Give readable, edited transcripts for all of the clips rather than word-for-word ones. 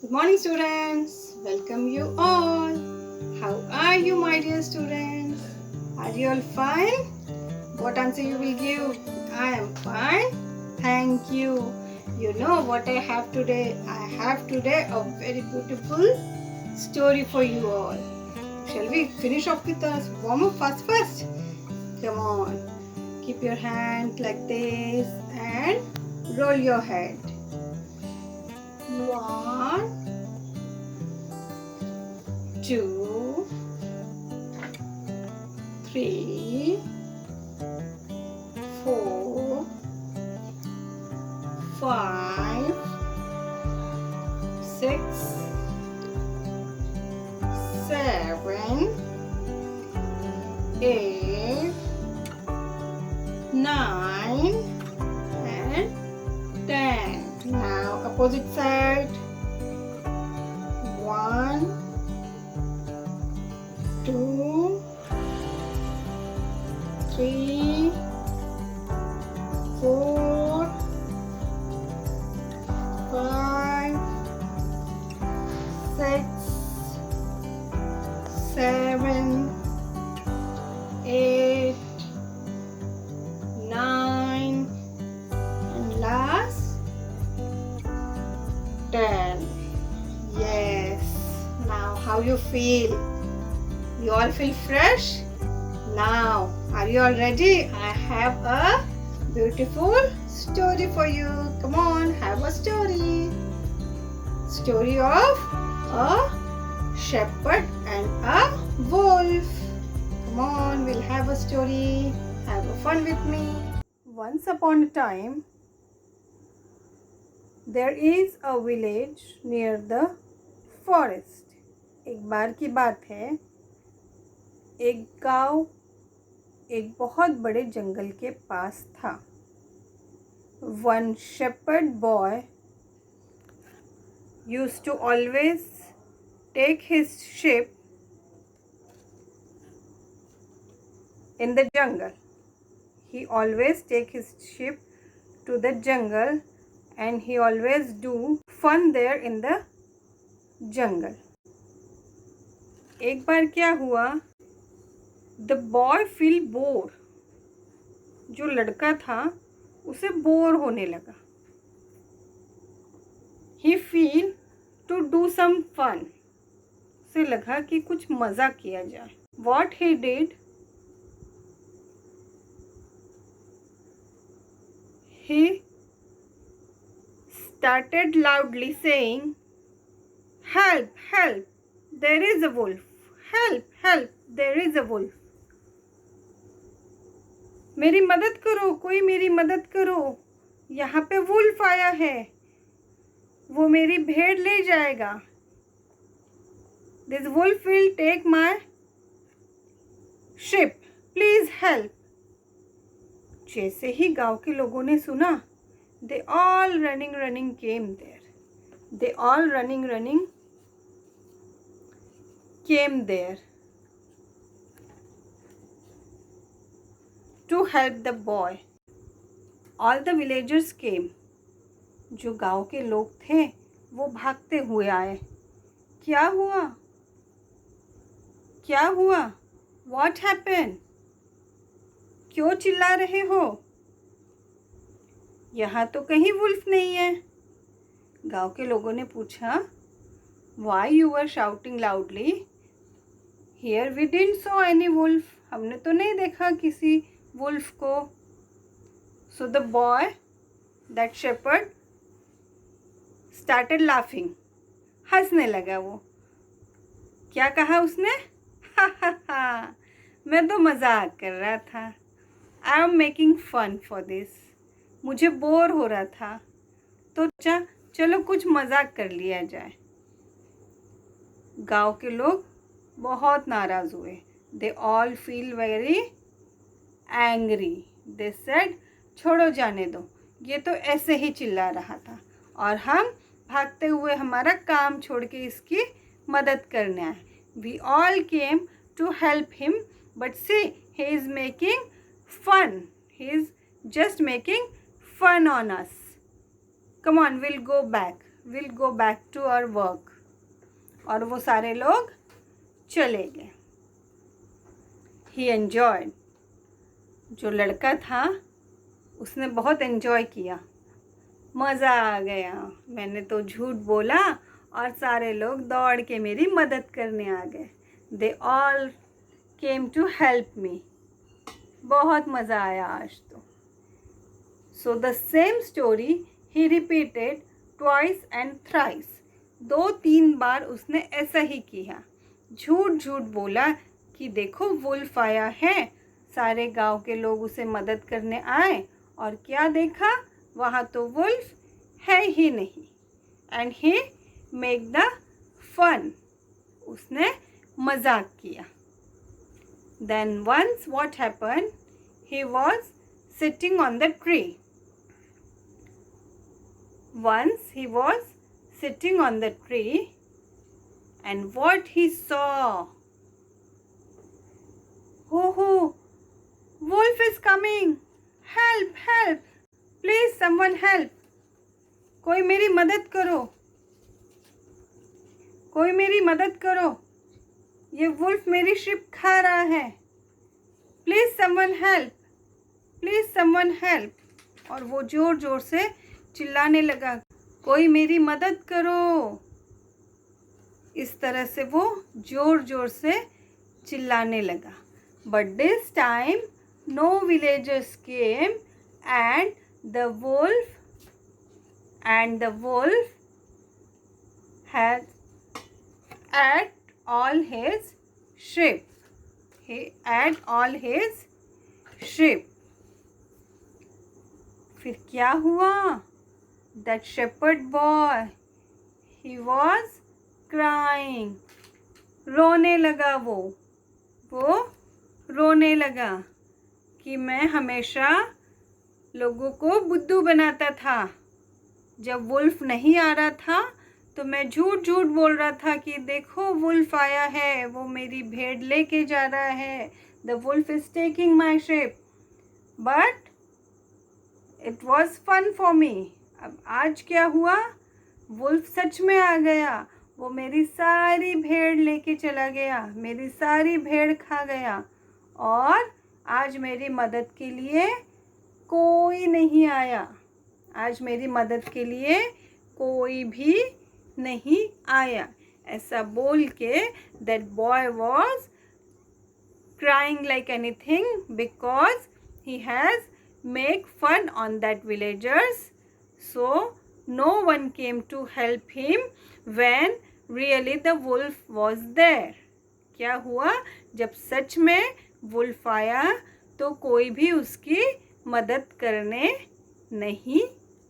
Good morning, students. Welcome you all. How are you, my dear students? Are you all fine? What answer you will give? I am fine. Thank you. You know what I have today? I have today a very beautiful story for you all. Shall we finish off with a warm up first? Come on. Keep your hand like this and roll your head. 1, 2, 3, 4, 5, 6, 7, 8, 9, and 10. Now opposite side. 1, 2, 3, 4, 5, 6, 7, 8, 9, and last 10. Yes. Now how you feel? You all feel fresh? Now, are you all ready? I have a beautiful story for you. Come on, have a story. Story of a shepherd and a wolf. Come on, we'll have a story. Have a fun with me. Once upon a time, there is a village near the forest. एक बार की बात है, एक गांव एक बहुत बड़े जंगल के पास था. One shepherd boy used to always take his sheep in the jungle. He always take his sheep to the jungle and he always do fun there in the jungle. एक बार क्या हुआ, The boy feel bored. जो लड़का था उसे bore होने लगा. He feel to do some fun. उसे लगा कि कुछ मज़ा किया जाए. What he did? He started loudly saying, "Help! Help! There is a wolf! Help! Help! There is a wolf!" मेरी मदद करो, कोई मेरी मदद करो, यहाँ पे वुल्फ आया है, वो मेरी भेड़ ले जाएगा. This wolf will take my sheep. Please help. जैसे ही गांव के लोगों ने सुना, they all running came there. They all running came there to help the boy. All the villagers came. जो गांव के लोग थे वो भागते हुए आए. क्या हुआ? क्या हुआ? What happened? क्यों चिल्ला रहे हो? यहाँ तो कहीं वुल्फ नहीं है. गांव के लोगों ने पूछा, Why you were shouting loudly? Here we didn't saw any wolf. हमने तो नहीं देखा किसी वुल्फ को. So the boy, that shepherd, started laughing. हंसने लगा वो. क्या कहा उसने? हा हा हा, मैं तो मजाक कर रहा था. I am making fun for this. मुझे बोर हो रहा था तो चलो कुछ मजाक कर लिया जाए. गांव के लोग बहुत नाराज हुए. They all feel very angry. They said, छोड़ो जाने दो, ये तो ऐसे ही चिल्ला रहा था और हम भागते हुए हमारा काम छोड़ के इसकी मदद करने आए. We all came to help him but see he is making fun. He's just making fun on us. Come on, we'll go back. Will go back to our work. और वो सारे लोग चले गए। ही एन्जॉयड, जो लड़का था उसने बहुत एन्जॉय किया, मज़ा आ गया। मैंने तो झूठ बोला और सारे लोग दौड़ के मेरी मदद करने आ गए। They all came to help me. बहुत मज़ा आया आज तो। So the same story he repeated twice and thrice. 2-3 बार उसने ऐसा ही किया। झूठ झूठ बोला कि देखो वुल्फ आया है। सारे गांव के लोग उसे मदद करने आए और क्या देखा, वहाँ तो वुल्फ है ही नहीं। And he make the fun, उसने मजाक किया। Then once what happen, he was sitting on the tree. Once he was sitting on the tree, and what he saw, oh, wolf is coming, help, help, please someone help, कोई मेरी मदद करो, कोई मेरी मदद करो, ये वुल्फ मेरी शिप खा रहा है, please someone help, please someone help. और वो जोर जोर से चिल्लाने लगा, कोई मेरी मदद करो। इस तरह से वो जोर जोर से चिल्लाने लगा। But this time no villagers came and the wolf had at all his sheep. He had all his sheep. फिर क्या हुआ? That shepherd boy, he was crying. रोने लगा वो रोने लगा कि मैं हमेशा लोगों को बुद्धू बनाता था। जब वुल्फ नहीं आ रहा था तो मैं झूठ झूठ बोल रहा था कि देखो वुल्फ आया है, वो मेरी भेड़ लेके जा रहा है। The wolf is taking my sheep. But it was fun for me. अब आज क्या हुआ, वुल्फ सच में आ गया। वो मेरी सारी भेड़ लेके चला गया, मेरी सारी भेड़ खा गया। और आज मेरी मदद के लिए कोई नहीं आया। आज मेरी मदद के लिए कोई भी नहीं आया। ऐसा बोल के that boy was crying like anything because he has make fun on that villagers. So no one came to help him when really the wolf was there. क्या हुआ, जब सच में वुल्फ आया तो कोई भी उसकी मदद करने नहीं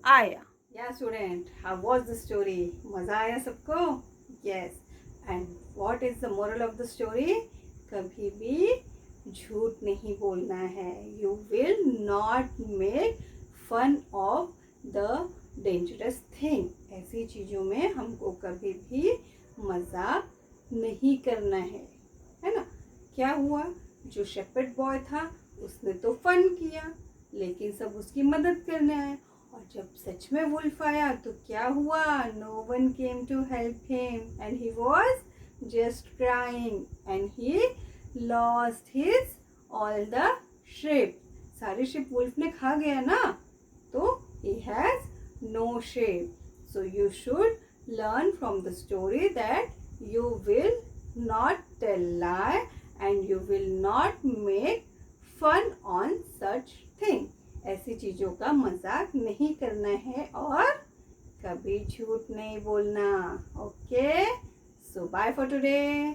आया। Yeah student, how was the story? मज़ा आया सबको? Yes. And what is the moral of the story? कभी भी झूठ नहीं बोलना है। You will not make fun of the dangerous thing. ऐसी चीज़ों में हमको कभी भी मजाक नहीं करना है ना। क्या हुआ, जो शेपर्ड बॉय था उसने तो फन किया, लेकिन सब उसकी मदद करने आए। और जब सच में वुल्फ आया तो क्या हुआ, no one came to help him and he was just crying and he lost his all the sheep. सारी शिप वुल्फ ने खा गया ना, तो he has no shame. So you should learn from the story that you will not tell lie and you will not make fun on such thing. ऐसी चीज़ों का मजाक नहीं करना है और कभी झूठ नहीं बोलना। Okay? So bye for today.